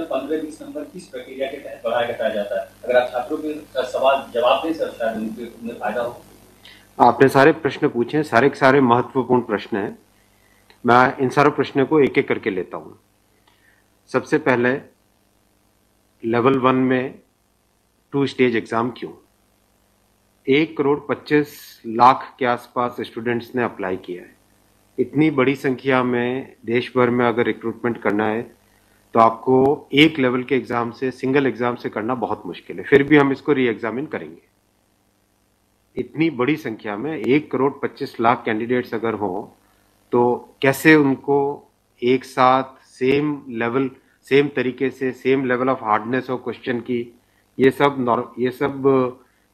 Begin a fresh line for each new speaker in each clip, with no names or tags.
15-20 number किस प्रक्रिया के तहत बढ़ाया घटाया जाता है? अगर आप छात्रों के सवाल जवाब दें सर, शायद उन्हें फायदा हो।
आपने सारे प्रश्न पूछे, सारे के सारे महत्वपूर्ण प्रश्न हैं। मैं इन सारे प्रश्नों को एक एक करके लेता हूं। सबसे पहले लेवल 1 में 2 स्टेज एग्जाम क्यों? 1,25,00,000 के आसपास स्टूडेंट्स ने अप्लाई किया है। इतनी बड़ी संख्या में देश भर में अगर रिक्रूटमेंट करना है तो आपको एक लेवल के एग्जाम से, सिंगल एग्जाम से करना बहुत मुश्किल है। फिर भी हम इसको री एग्जामिन करेंगे। इतनी बड़ी संख्या में 1,25,00,000 कैंडिडेट्स अगर हो तो कैसे उनको एक साथ सेम तरीके से same level of hardness of question की, ये सब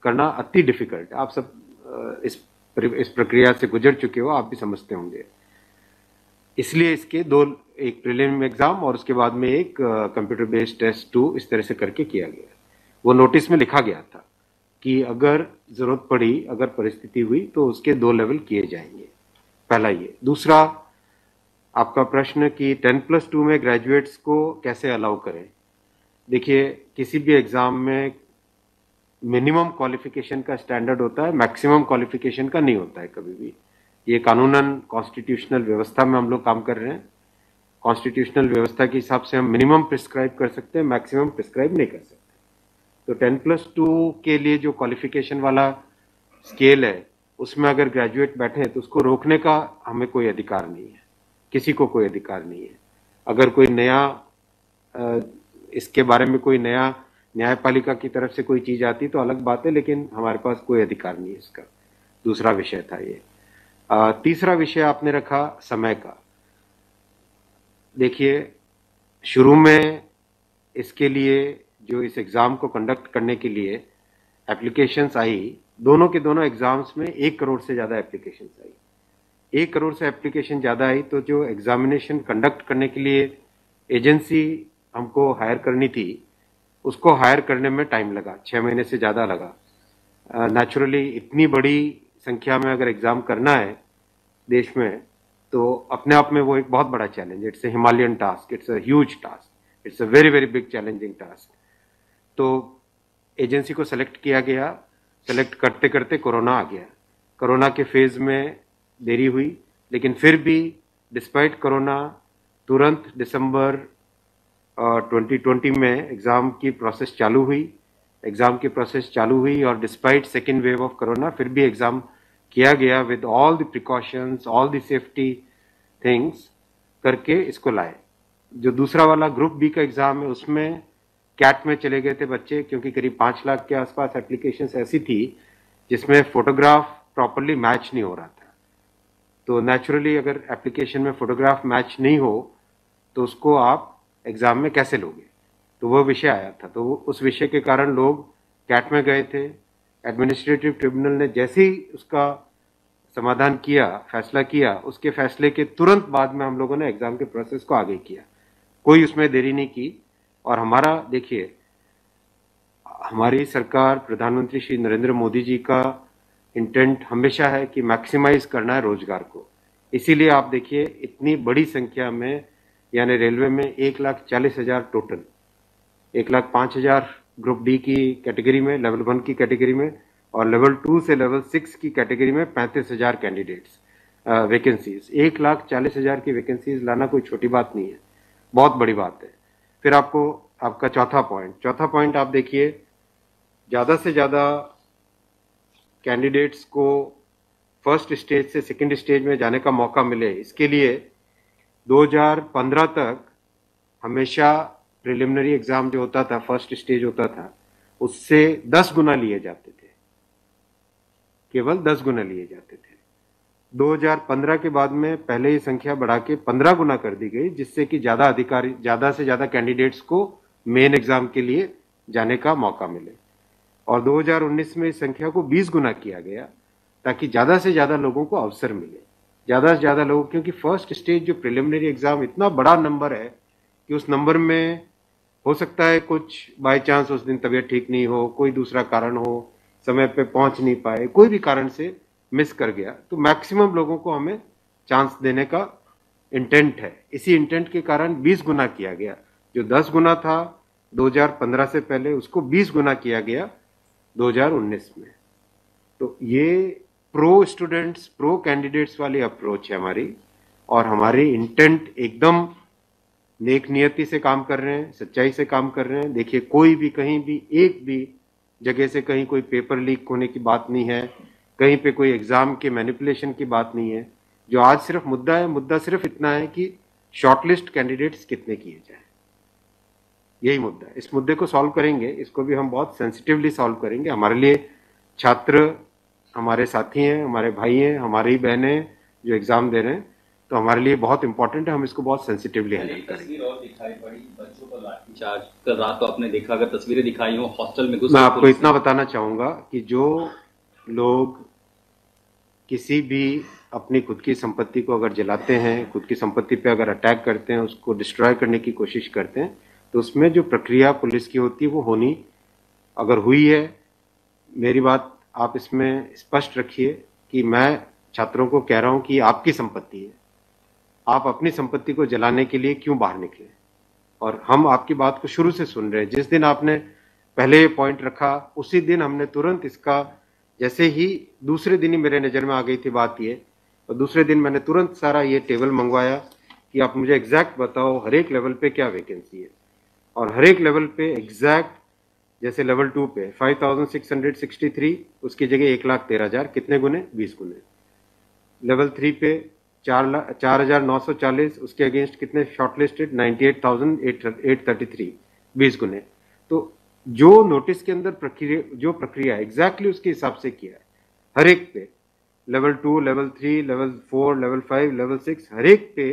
करना अति डिफिकल्ट। आप सब इस प्रक्रिया से गुजर चुके हो, आप भी समझते होंगे। इसलिए इसके दो, एक प्रीलिम एग्जाम और उसके बाद में एक कंप्यूटर बेस्ड टेस्ट 2 इस तरह से करके किया गया। वो नोटिस में लिखा गया था कि अगर जरूरत पड़ी, अगर परिस्थिति हुई तो उसके 2 लेवल किए जाएंगे। पहला ये। दूसरा आपका प्रश्न कि 10+2 में ग्रेजुएट्स को कैसे अलाउ करें। देखिए, किसी भी एग्जाम में मिनिमम क्वालिफिकेशन का स्टैंडर्ड होता है, मैक्सिमम क्वालिफिकेशन का नहीं होता है कभी भी। ये कानूनन कॉन्स्टिट्यूशनल व्यवस्था में हम लोग काम कर रहे हैं। कॉन्स्टिट्यूशनल व्यवस्था के हिसाब से हम मिनिमम प्रिस्क्राइब कर सकते हैं, मैक्सिमम प्रिस्क्राइब नहीं कर सकते। तो 10+2 के लिए जो क्वालिफिकेशन वाला स्केल है, उसमें अगर ग्रेजुएट बैठे हैं तो उसको रोकने का हमें कोई अधिकार नहीं है, किसी को कोई अधिकार नहीं है। अगर कोई नया इसके बारे में कोई नया न्यायपालिका की तरफ से कोई चीज आती तो अलग बात है, लेकिन हमारे पास कोई अधिकार नहीं है इसका। दूसरा विषय था ये। तीसरा विषय आपने रखा समय का। देखिए, शुरू में इसके लिए जो इस एग्जाम को कंडक्ट करने के लिए एप्लीकेशंस आई, दोनों के दोनों एग्जाम्स में 1 करोड़ से ज्यादा एप्लीकेशंस आई। 1 करोड़ से एप्लीकेशन ज्यादा आई तो जो एग्जामिनेशन कंडक्ट करने के लिए एजेंसी हमको हायर करनी थी, उसको हायर करने में टाइम लगा, 6 महीने से ज्यादा लगा। नेचुरली इतनी बड़ी संख्या में अगर एग्जाम करना है देश में तो अपने आप में वो एक बहुत बड़ा challenge. It's a Himalayan task, it's a huge task, it's a very very big challenging task. तो एजेंसी को सेलेक्ट किया गया। सेलेक्ट करते करते कोरोना आ गया। कोरोना के फेज में देरी हुई, लेकिन फिर भी डिस्पाइट कोरोना तुरंत दिसंबर 2020 में एग्जाम की प्रोसेस चालू हुई। एग्जाम की प्रोसेस चालू हुई और despite second wave of corona फिर भी एग्जाम किया गया with all the precautions, all the safety things करके इसको लाए। जो दूसरा वाला ग्रुप बी का एग्जाम है उसमें कैट में चले गए थे बच्चे, क्योंकि करीब 5 लाख के आसपास एप्लीकेशंस ऐसी थी जिसमें फोटोग्राफ प्रॉपरली मैच नहीं हो रहा था। तो नेचुरली अगर एप्लीकेशन में फोटोग्राफ मैच नहीं हो तो उसको आप एग्जाम में कैसे लोगे, तो वो विषय आया था। तो उस विषय के कारण लोग कैट में गए थे। एडमिनिस्ट्रेटिव ट्रिब्यूनल ने जैसे ही उसका समाधान किया, फैसला किया, उसके फैसले के तुरंत बाद में हम लोगों ने एग्जाम के प्रोसेस को आगे किया। कोई उसमें देरी नहीं की। और हमारा, देखिए, हमारी सरकार, प्रधानमंत्री श्री नरेंद्र मोदी जी का इंटेंट हमेशा है कि मैक्सिमाइज करना है रोजगार को। इसीलिए आप देखिए, इतनी बड़ी संख्या में, यानी रेलवे में 1,40,000 टोटल, 1,05,000 ग्रुप डी की कैटेगरी में, लेवल 1 की कैटेगरी में, और लेवल 2 से लेवल 6 की कैटेगरी में 35,000 कैंडिडेट्स वैकेंसीज। 1,40,000 की वैकेंसीज लाना कोई छोटी बात नहीं है, बहुत बड़ी बात है। फिर आपका चौथा पॉइंट आप देखिए, ज्यादा से ज्यादा कैंडिडेट्स को फर्स्ट स्टेज से सेकंड स्टेज में जाने का मौका मिले, इसके लिए 2015 तक हमेशा प्रिलिमिनरी एग्जाम जो होता था, फर्स्ट स्टेज होता था, उससे 10 गुना लिए जाते थे, केवल 10 गुना लिए जाते थे। 2015 के बाद में पहले ही संख्या बढ़ा के 15 गुना कर दी गई, जिससे कि ज्यादा से ज्यादा कैंडिडेट्स को मेन एग्जाम के लिए जाने का मौका मिले। और 2019 में इस संख्या को 20 गुना किया गया, ताकि ज्यादा से ज्यादा लोगों को अवसर मिले, ज्यादा से ज्यादा लोग, क्योंकि फर्स्ट स्टेज जो प्रिलिमिनरी एग्जाम इतना बड़ा नंबर है कि उस नंबर में हो सकता है कुछ बाय चांस उस दिन तबीयत ठीक नहीं हो, कोई दूसरा कारण हो, समय पे पहुंच नहीं पाए, कोई भी कारण से मिस कर गया, तो मैक्सिमम लोगों को हमें चांस देने का इंटेंट है। इसी इंटेंट के कारण 20 गुना किया गया। जो 10 गुना था 2015 से पहले, उसको 20 गुना किया गया 2019 में। तो ये प्रो स्टूडेंट्स, प्रो कैंडिडेट्स वाली अप्रोच है हमारी, और हमारी इंटेंट एकदम नेक नियति से काम कर रहे हैं, सच्चाई से काम कर रहे हैं। देखिए, कोई भी कहीं भी एक भी जगह से कहीं कोई पेपर लीक होने की बात नहीं है, कहीं पे कोई एग्जाम के मैनिपुलेशन की बात नहीं है। जो आज सिर्फ मुद्दा है, मुद्दा सिर्फ इतना है कि शॉर्टलिस्ट कैंडिडेट्स कितने किए जाए, यही मुद्दा है। इस मुद्दे को सॉल्व करेंगे, इसको भी हम बहुत सेंसिटिवली सॉल्व करेंगे। हमारे लिए छात्र हमारे साथी हैं, हमारे भाई हैं, हमारी बहनें जो एग्जाम दे रहे हैं, तो हमारे लिए बहुत इंपॉर्टेंट है। हम इसको बहुत सेंसिटिवली हैंडल करेंगे।
तस्वीर और दिखाई पड़ी बच्चों को लाठीचार्ज, कल रात को आपने देखा, अगर तस्वीरें दिखाई हो हॉस्टल में घुस,
मैं आपको इतना बताना चाहूंगा कि जो लोग किसी भी अपनी खुद की संपत्ति को अगर जलाते हैं, खुद की संपत्ति पे अगर अटैक करते हैं, उसको डिस्ट्रॉय करने की कोशिश करते हैं, तो उसमें जो प्रक्रिया पुलिस की होती है वो होनी, अगर हुई है, मेरी बात आप इसमें स्पष्ट रखिए कि मैं छात्रों को कह रहा हूं कि आपकी संपत्ति है, आप अपनी संपत्ति को जलाने के लिए क्यों बाहर निकले। और हम आपकी बात को शुरू से सुन रहे हैं। जिस दिन आपने पहले ये पॉइंट रखा, उसी दिन हमने तुरंत इसका, जैसे ही दूसरे दिन ही मेरे नज़र में आ गई थी बात ये, और दूसरे दिन मैंने तुरंत सारा ये टेबल मंगवाया कि आप मुझे एग्जैक्ट बताओ हर एक लेवल पे क्या वैकेंसी है। और हर एक लेवल पे एग्जैक्ट, जैसे लेवल 2 पे 5663, उसकी जगह 1,13,000, कितने गुने? 20 गुने। लेवल 3 पे 4,940, उसके अगेंस्ट कितने शॉर्टलिस्टेड? 98,833, 20 गुने। तो जो नोटिस के अंदर प्रक्रिया एग्जैक्टली उसके हिसाब से किया है, हर एक पे, level 2, level 3, level 4, level 5, level 6, हर एक पे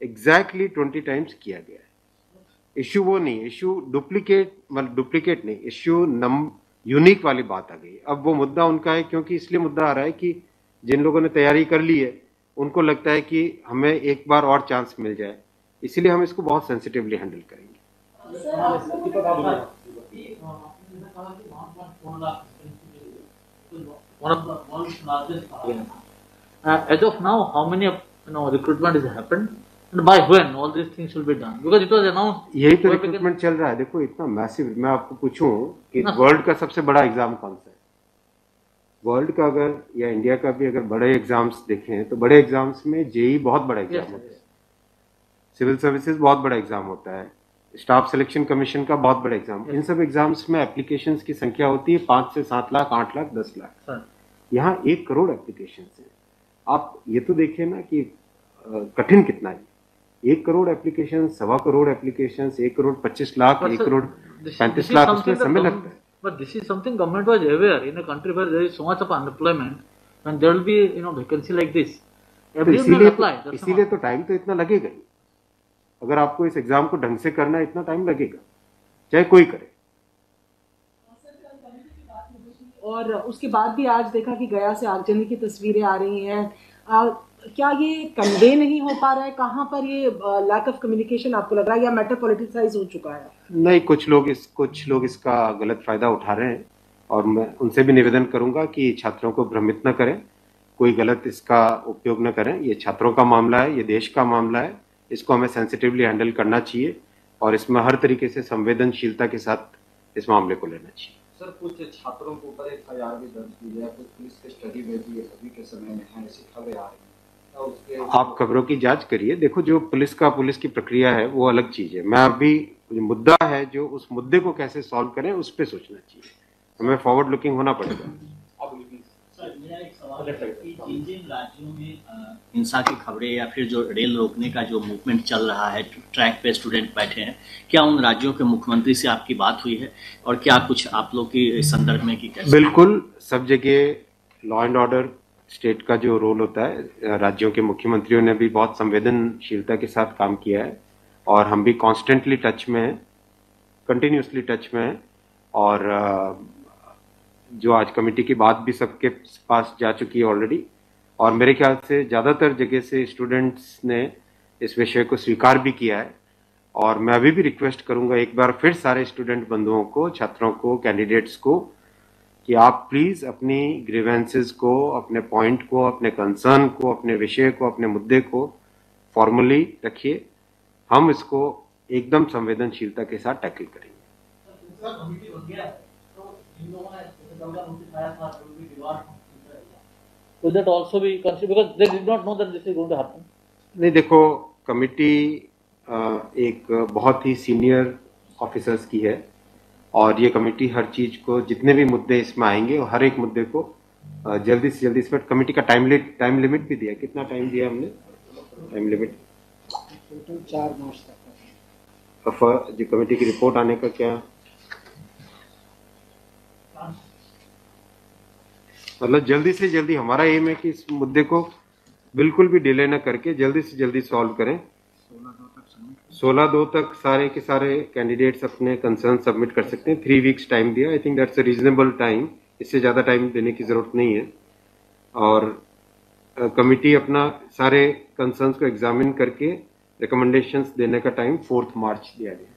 एग्जैक्टली 20 टाइम्स किया गया है। इश्यू वो नहीं, इश्यू डुप्लीकेट नहीं, इश्यू यूनिक वाली बात आ गई। अब वो मुद्दा उनका है, क्योंकि इसलिए मुद्दा आ रहा है कि जिन लोगों ने तैयारी कर ली है उनको लगता है कि हमें एक बार और चांस मिल जाए, इसीलिए हम इसको बहुत सेंसिटिवली हैंडल करेंगे।
As of now, how many recruitment has happened, and by when all these things will be done? Because it was announced.
यही तो रिक्रूटमेंट चल रहा है। देखो, इतना मैसिव, मैं आपको पूछूं कि वर्ल्ड का सबसे बड़ा एग्जाम कौन सा है? वर्ल्ड का अगर, या इंडिया का भी अगर बड़े एग्जाम्स देखें, तो बड़े एग्जाम्स में जेई बहुत बड़ा एग्जाम होता है, सिविल सर्विसेज बहुत बड़ा एग्जाम होता है, स्टाफ सिलेक्शन कमीशन का बहुत बड़ा एग्जाम। इन सब एग्जाम्स में एप्लीकेशंस की संख्या होती है 5 से 7 लाख, 8 लाख, 10 लाख। यहाँ 1 करोड़ एप्लीकेशंस हैं। आप ये तो देखिए ना कि कठिन कितना है। 1 करोड़ एप्लीकेशन, 1.25 करोड़ एप्लीकेशन, 1 करोड़ 25 लाख, 1 करोड़ 35 लाख, उसमें समय लगता है।
But this is something government was aware. In a country where there is so much of unemployment, and there will be vacancy like this, everyone will apply.
इसीलिए तो टाइम तो इतना लगेगा ही। अगर आपको इस एग्जाम को ढंग से करना है, इतना टाइम लगेगा, चाहे कोई करे।
और उसके बाद भी आज देखा कि गया से आगजनी की तस्वीरें आ रही हैं। क्या ये कन्वे नहीं हो पा रहा है? कहाँ पर ये लैक ऑफ कम्युनिकेशन आपको लग रहा है, या मैटर पॉलिटिसाइज हो चुका है?
नहीं, कुछ लोग इसका गलत फायदा उठा रहे हैं, और मैं उनसे भी निवेदन करूंगा कि छात्रों को भ्रमित न करें, कोई गलत इसका उपयोग न करें। ये छात्रों का मामला है, ये देश का मामला है, इसको हमें सेंसिटिवली हैंडल करना चाहिए, और इसमें हर तरीके से संवेदनशीलता के साथ इस मामले को लेना चाहिए।
सर, कुछ छात्रों के ऊपर FIR भी दर्ज की है, कुछ पुलिस की स्टडी में भी अभी के समय में है, ऐसी खबरें आ रही हैं।
आप खबरों की जांच करिए। देखो, जो पुलिस की प्रक्रिया है वो अलग चीज है। मैं अभी मुद्दा है, जो उस मुद्दे को कैसे सॉल्व करें उस पर सोचना चाहिए, हमें फॉरवर्ड लुकिंग होना पड़ेगा।
सर, मेरा एक सवाल है कि जिन राज्यों में हिंसा की खबरें या फिर जो रेल रोकने का जो मूवमेंट चल रहा है, ट्रैक पे स्टूडेंट बैठे हैं, क्या उन राज्यों के मुख्यमंत्री से आपकी बात हुई है, और क्या कुछ आप लोग की संदर्भ में की?
बिल्कुल, सब जगह लॉ एंड ऑर्डर स्टेट का जो रोल होता है, राज्यों के मुख्यमंत्रियों ने भी बहुत संवेदनशीलता के साथ काम किया है, और हम भी कॉन्स्टेंटली टच में हैं, कंटिन्यूसली टच में हैं। और जो आज कमेटी की बात भी सबके पास जा चुकी है ऑलरेडी, और मेरे ख्याल से ज़्यादातर जगह से स्टूडेंट्स ने इस विषय को स्वीकार भी किया है। और मैं अभी भी रिक्वेस्ट करूंगा एक बार फिर सारे स्टूडेंट बंधुओं को, छात्रों को, कैंडिडेट्स को, कि आप प्लीज़ अपनी ग्रीवेंसेस को, अपने पॉइंट को, अपने कंसर्न को, अपने विषय को, अपने मुद्दे को फॉर्मली रखिए। हम इसको एकदम संवेदनशीलता के साथ टैकल करेंगे।
Will that also be considered because they did not know that this is going to happen?
नहीं, देखो कमिटी एक बहुत ही सीनियर ऑफिसर्स की है और ये कमेटी हर चीज को, जितने भी मुद्दे इसमें आएंगे और हर एक मुद्दे को जल्दी से जल्दी, इसमें कमेटी का टाइम लिमिट भी दिया। कितना टाइम दिया हमने? टाइम लिमिट
टोटल 4 मार्च तक।
जो कमेटी की रिपोर्ट आने का क्या मतलब, जल्दी से जल्दी हमारा एम है कि इस मुद्दे को बिल्कुल भी डिले न करके जल्दी से जल्दी सॉल्व करें। 16/2 तक सारे के सारे कैंडिडेट्स अपने कंसर्न सबमिट कर सकते हैं। 3 वीक्स टाइम दिया, I think that's a reasonable time, इससे ज़्यादा टाइम देने की ज़रूरत नहीं है। और कमिटी अपना सारे कंसर्न्स को एग्जामिन करके रिकमेंडेशंस देने का टाइम 4 मार्च दिया गया,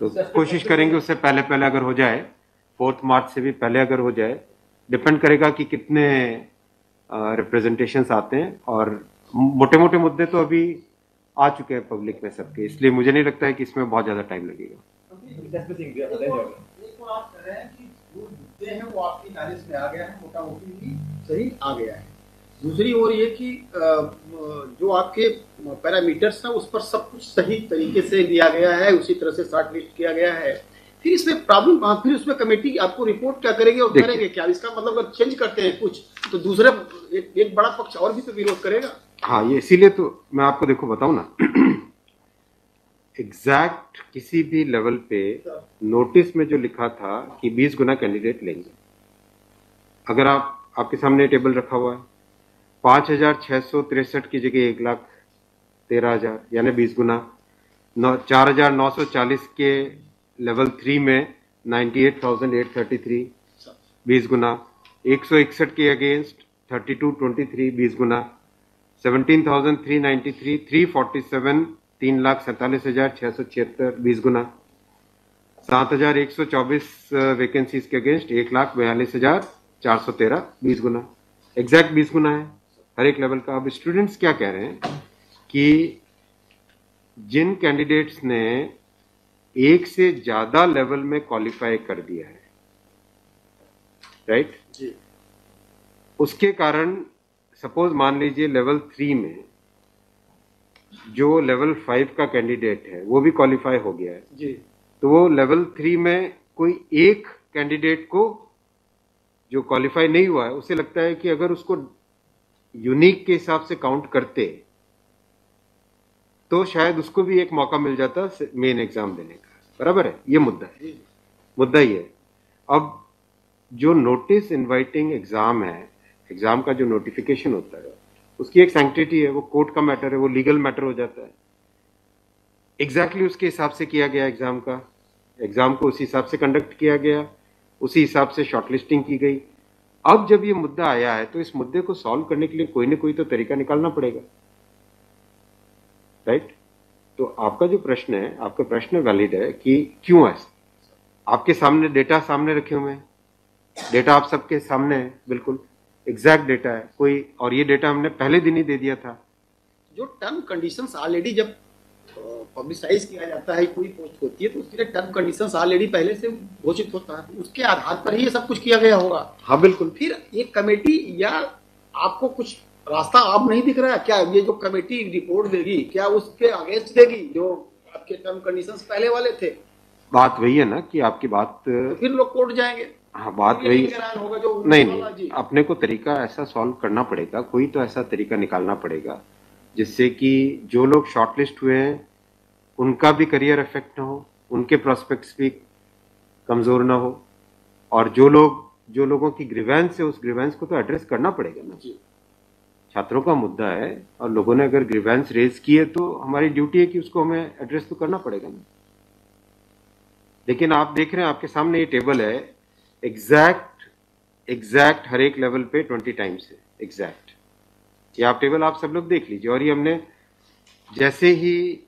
तो कोशिश करेंगे उससे पहले अगर हो जाए, 4 मार्च से भी पहले अगर हो जाए। डिपेंड करेगा कि कितने रिप्रेजेंटेशंस आते हैं, और मोटे मोटे मुद्दे तो अभी आ चुके हैं पब्लिक में सबके, इसलिए मुझे नहीं लगता है कि इसमें बहुत ज़्यादा टाइम लगेगा।
मुद्दे हैं वो आपकी नॉलेज में आ गया है, मोटा मोटी सही आ गया है। दूसरी ओर ये कि जो आपके पैरामीटर्स हैं उस पर सब कुछ सही तरीके से दिया गया है, उसी तरह से शॉर्ट लिस्ट किया गया है। फिर इसमें प्रॉब्लम, फिर उसमें कमेटी आपको रिपोर्ट क्या करेगी और करेंगे क्या? इसका मतलब अगर चेंज करते हैं कुछ तो दूसरे एक बड़ा पक्ष और भी तो विरोध करेगा।
हाँ, ये इसीलिए तो मैं आपको देखो बताऊं ना, एग्जैक्ट किसी भी लेवल पे नोटिस में जो लिखा था कि 20 गुना कैंडिडेट लेंगे, अगर आपके सामने टेबल रखा हुआ है, 5,663 की जगह 1,13,000 यानी 20 गुना, 4,940 के लेवल 3 में 98,833 20 गुना, 161 के अगेंस्ट 3223 20 गुना, 17,393 347 3,47,676 20 गुना, 7,124 वैकेंसीज के अगेंस्ट 1,42,413 20 गुना, एग्जैक्ट 20 गुना है हर एक लेवल का। अब स्टूडेंट्स क्या कह रहे हैं कि जिन कैंडिडेट्स ने एक से ज्यादा लेवल में क्वालिफाई कर दिया है, राइट जी, उसके कारण सपोज मान लीजिए लेवल 3 में जो लेवल 5 का कैंडिडेट है वो भी क्वालिफाई हो गया है जी, तो वो लेवल 3 में कोई एक कैंडिडेट को जो क्वालिफाई नहीं हुआ है, उसे लगता है कि अगर उसको यूनिक के हिसाब से काउंट करते तो शायद उसको भी एक मौका मिल जाता मेन एग्जाम देने का। बराबर है, ये मुद्दा ही है। अब जो नोटिस इनवाइटिंग एग्जाम है, एग्जाम का जो नोटिफिकेशन होता है उसकी एक सैंक्टिटी है, वो कोर्ट का मैटर है, वो लीगल मैटर हो जाता है। एग्जैक्टली उसके हिसाब से किया गया एग्जाम को उसी हिसाब से कंडक्ट किया गया, उसी हिसाब से शॉर्टलिस्टिंग की गई। अब जब ये मुद्दा आया है तो इस मुद्दे को सॉल्व करने के लिए कोई ना कोई तो तरीका निकालना पड़ेगा, राइट? तो आपका जो प्रश्न है, आपका प्रश्न वैलिड है कि क्यों ऐसा। आपके सामने डेटा सामने रखे हुए हैं, डेटा आप सबके सामने है, बिल्कुल एग्जैक्ट डेटा है कोई, और ये डेटा हमने पहले दिन ही दे दिया था।
जो टर्म कंडीशंस ऑलरेडी जब पब्लिसाइज किया जाता है, कोई पोस्ट होती है तो उसके लिए टर्म कंडीशंस ऑलरेडी पहले से घोषित होता है, उसके आधार पर ही ये सब कुछ किया गया होगा।
हाँ बिल्कुल।
फिर ये कमेटी, या आपको कुछ रास्ता आप नहीं दिख रहा है क्या? ये जो कमेटी रिपोर्ट देगी क्या उसके अगेंस्ट देगी जो आपके टर्म कंडीशंस पहले वाले थे?
बात वही है ना कि आपकी बात,
तो फिर लोग कोर्ट जाएंगे।
हाँ, बात वही
होगा जो
नहीं, अपने को तरीका ऐसा सॉल्व करना पड़ेगा, कोई तो ऐसा तरीका निकालना पड़ेगा जिससे कि जो लोग शॉर्टलिस्ट हुए हैं उनका भी करियर इफेक्ट ना हो, उनके प्रोस्पेक्ट्स भी कमजोर ना हो, और जो लोगों की ग्रीवेंस है उस ग्रीवेंस को तो एड्रेस करना पड़ेगा ना। छात्रों का मुद्दा है और लोगों ने अगर ग्रीवेंस रेज की है तो हमारी ड्यूटी है कि उसको हमें एड्रेस तो करना पड़ेगा ना। लेकिन आप देख रहे हैं आपके सामने ये टेबल है, एग्जैक्ट हर एक लेवल पे 20 टाइम्स है एग्जैक्ट। ये आप टेबल आप सब लोग देख लीजिए। और ये हमने जैसे ही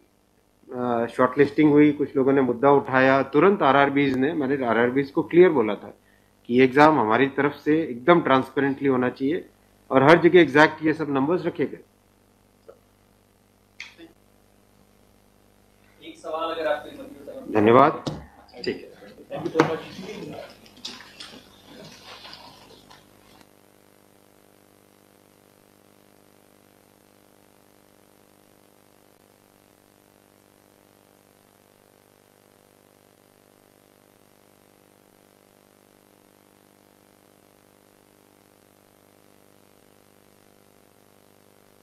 शॉर्टलिस्टिंग हुई, कुछ लोगों ने मुद्दा उठाया, तुरंत मैंने आरआरबीज को क्लियर बोला था कि ये एग्जाम हमारी तरफ से एकदम ट्रांसपेरेंटली होना चाहिए और हर जगह एग्जैक्ट ये सब नंबर्स रखे गए।
एक सवाल
धन्यवाद।
ठीक है।
Thank you so much.